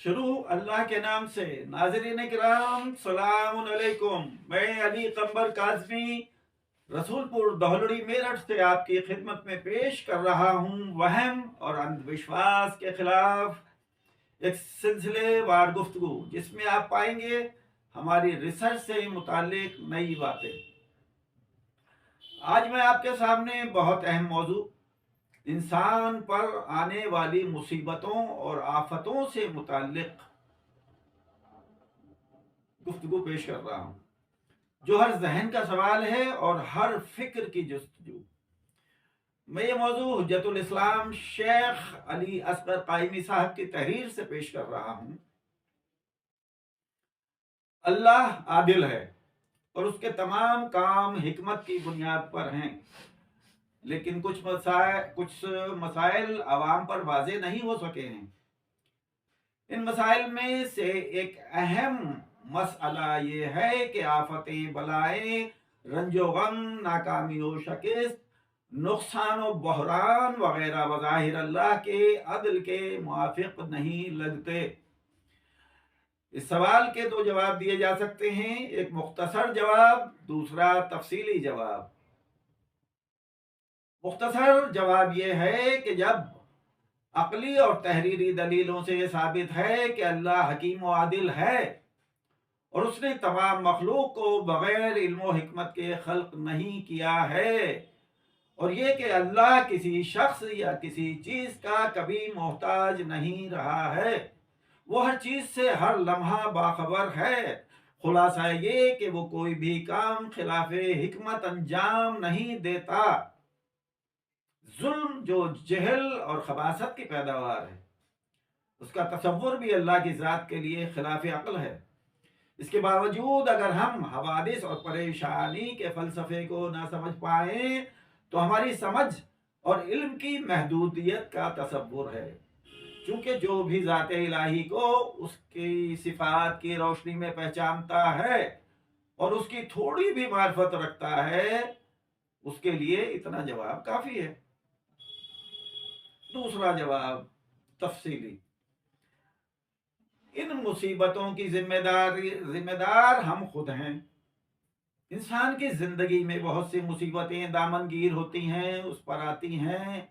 शुरू अल्लाह के नाम से। नाज़रीन किराम सलाम अलैकुम। मैं अली कंबर काज़मी रसूलपुर दहलड़ी मेरठ से आपकी खिदमत में पेश कर रहा हूँ वहम और अंधविश्वास के खिलाफ एक सिलसिलेवार गुफ्तगू, जिसमें आप पाएंगे हमारी रिसर्च से मुताल्लिक नई बातें। आज मैं आपके सामने बहुत अहम मौजू, इंसान पर आने वाली मुसीबतों और आफतों से मुताल्लिक गुफ्तगू पेश कर रहा हूँ, जो हर जहन का सवाल है और हर फिक्र की जस्तजू। मैं ये मौजू हुज्जतुल इस्लाम शेख अली असगर कायमी साहब की तहरीर से पेश कर रहा हूँ। अल्लाह आदिल है और उसके तमाम काम हिकमत की बुनियाद पर हैं, लेकिन कुछ मसाइल अवाम पर वाजे नहीं हो सके हैं। इन मसाइल में से एक अहम मसला ये है कि आफतें, बलाएं, रंजो गम, नाकामी व शिकस्त, नुकसान व बहरान वगैरह बज़ाहिर अल्लाह के अदल के मुआफिक नहीं लगते। इस सवाल के दो जवाब दिए जा सकते हैं, एक मुख्तसर जवाब, दूसरा तफसीली जवाब। मुख्तसर जवाब यह है कि जब अकली और तहरीरी दलीलों से साबित है कि अल्लाह हकीम व आदिल है और उसने तमाम मखलूक को बगैर इल्म व हिकमत के खल्क नहीं किया है, और ये कि अल्लाह किसी शख्स या किसी चीज का कभी मोहताज नहीं रहा है, वो हर चीज से हर लम्हा बाखबर है। खुलासा ये कि वो कोई भी काम खिलाफे हिकमत अंजाम नहीं देता। जुल्म जो जहल और खबासत की पैदावार है, उसका तसव्वुर भी अल्लाह की ज़ात के लिए खिलाफ अक्ल है। इसके बावजूद अगर हम हवादिस और परेशानी के फलसफे को ना समझ पाए तो हमारी समझ और इल्म की महदूदियत का तसव्वुर है। चूंकि जो भी ज़ात इलाही को उसकी सिफात की रोशनी में पहचानता है और उसकी थोड़ी भी मार्फत रखता है, उसके लिए इतना जवाब काफ़ी है। दूसरा जवाब तफसीली। इन मुसीबतों की जिम्मेदार हम खुद हैं। इंसान की जिंदगी में बहुत सी मुसीबतें दामनगीर होती हैं, उस पर आती हैं,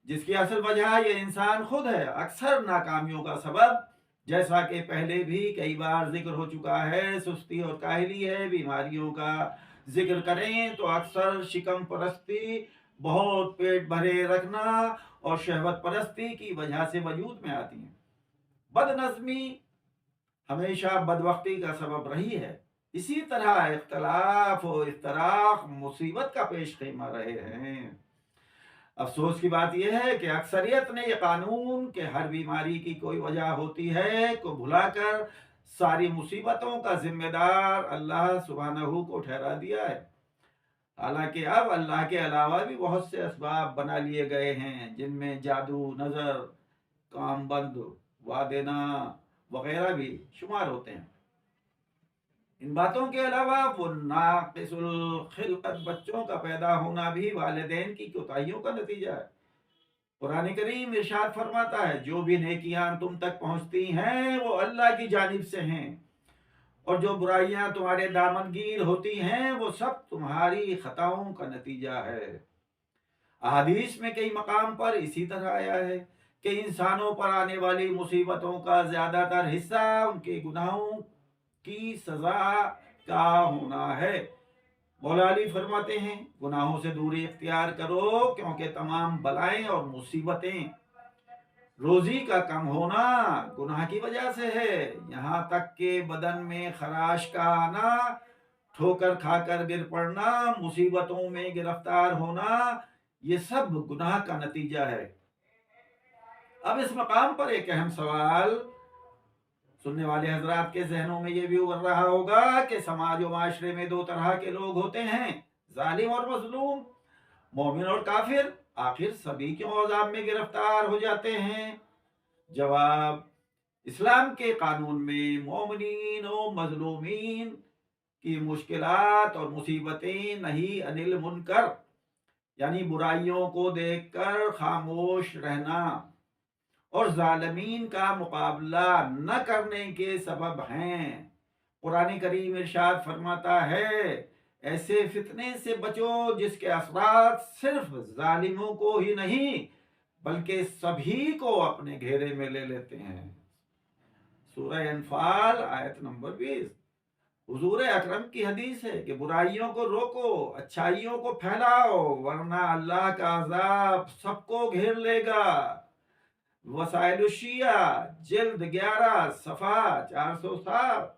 जिसकी असल वजह ये इंसान खुद है। अक्सर नाकामियों का सबब, जैसा कि पहले भी कई बार जिक्र हो चुका है, सुस्ती और काहली है। बीमारियों का जिक्र करें तो अक्सर शिकम परस्ती, बहुत पेट भरे रखना और शहवत परस्ती की वजह से वजूद में आती हैं। बदनज़मी हमेशा बदबख्ती का सबब रही है। इसी तरह इख्तलाफ और इफ्तराक मुसीबत का पेश खीमा रहे हैं। अफसोस की बात यह है कि अक्सरियत ने यह कानून के हर बीमारी की कोई वजह होती है को भुलाकर सारी मुसीबतों का जिम्मेदार अल्लाह सुब्हानहू को ठहरा दिया है। हालांकि अब अल्लाह के अलावा भी बहुत से असबाब बना लिए गए हैं, जिनमें जादू, नज़र, काम बंद, वादेना वगैरह भी शुमार होते हैं। इन बातों के अलावा वो नाकिसुल खिलकत बच्चों का पैदा होना भी वालिदैन की कोताहियों का नतीजा है। कुरान करीम इरशाद फरमाता है, जो भी नेकियां तुम तक पहुंचती हैं वो अल्लाह की जानिब से हैं, और जो बुराइयां तुम्हारे दामनगीर होती हैं वो सब तुम्हारी खताओं का नतीजा है। अहादीस में कई मकाम पर इसी तरह आया है कि इंसानों पर आने वाली मुसीबतों का ज्यादातर हिस्सा उनके गुनाहों की सजा का होना है। मौला अली फरमाते हैं, गुनाहों से दूरी इख्तियार करो, क्योंकि तमाम बलाएं और मुसीबतें, रोजी का कम होना गुनाह की वजह से है। यहाँ तक के बदन में खराश का आना, ठोकर खाकर गिर पड़ना, मुसीबतों में गिरफ्तार होना, ये सब गुनाह का नतीजा है। अब इस मकाम पर एक अहम सवाल सुनने वाले हजरात के जहनों में यह भी उभर रहा होगा कि समाज और माशरे में दो तरह के लोग होते हैं, जालिम और मजलूम, मोमिन और काफिर। आखिर सभी क्यों अज़ाब में गिरफ्तार हो जाते हैं? जवाब, इस्लाम के कानून में मोमिनीन और मजलूमीन की मुश्किलात और मुसीबतें नहीं अनिल मुनकर, यानी बुराइयों को देखकर खामोश रहना, और जालिमीन का मुकाबला न करने के सबब हैं। कुरान करीम इरशाद फरमाता है, ऐसे फितने से बचो जिसके असरात सिर्फ जालिमों को ही नहीं बल्कि सभी को अपने घेरे में ले लेते हैं। सूरह अनफाल आयत नंबर 20। हुजूर अकरम की हदीस है कि बुराइयों को रोको, अच्छाइयों को फैलाओ, वरना अल्लाह का अजाब सबको घेर लेगा। वसाइल शिया जिल्द 11 सफ़ा 407।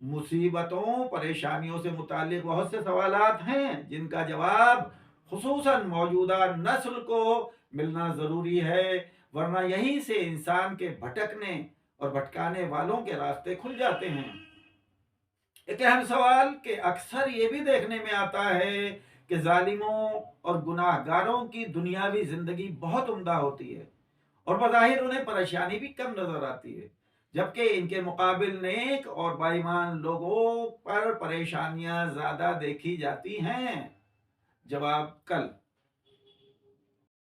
मुसीबतों परेशानियों से मुतालिक बहुत से सवालात हैं जिनका जवाब खुसूसन मौजूदा नस्ल को मिलना ज़रूरी है, वरना यहीं से इंसान के भटकने और भटकाने वालों के रास्ते खुल जाते हैं। एक अहम सवाल कि अक्सर ये भी देखने में आता है कि जालिमों और गुनाहगारों की दुनियावी जिंदगी बहुत उम्दा होती है और बज़ाहिर उन्हें परेशानी भी कम नजर आती है, जबकि इनके मुकाबिल नेक और बेईमान लोगों पर परेशानियां ज्यादा देखी जाती हैं। जवाब कल।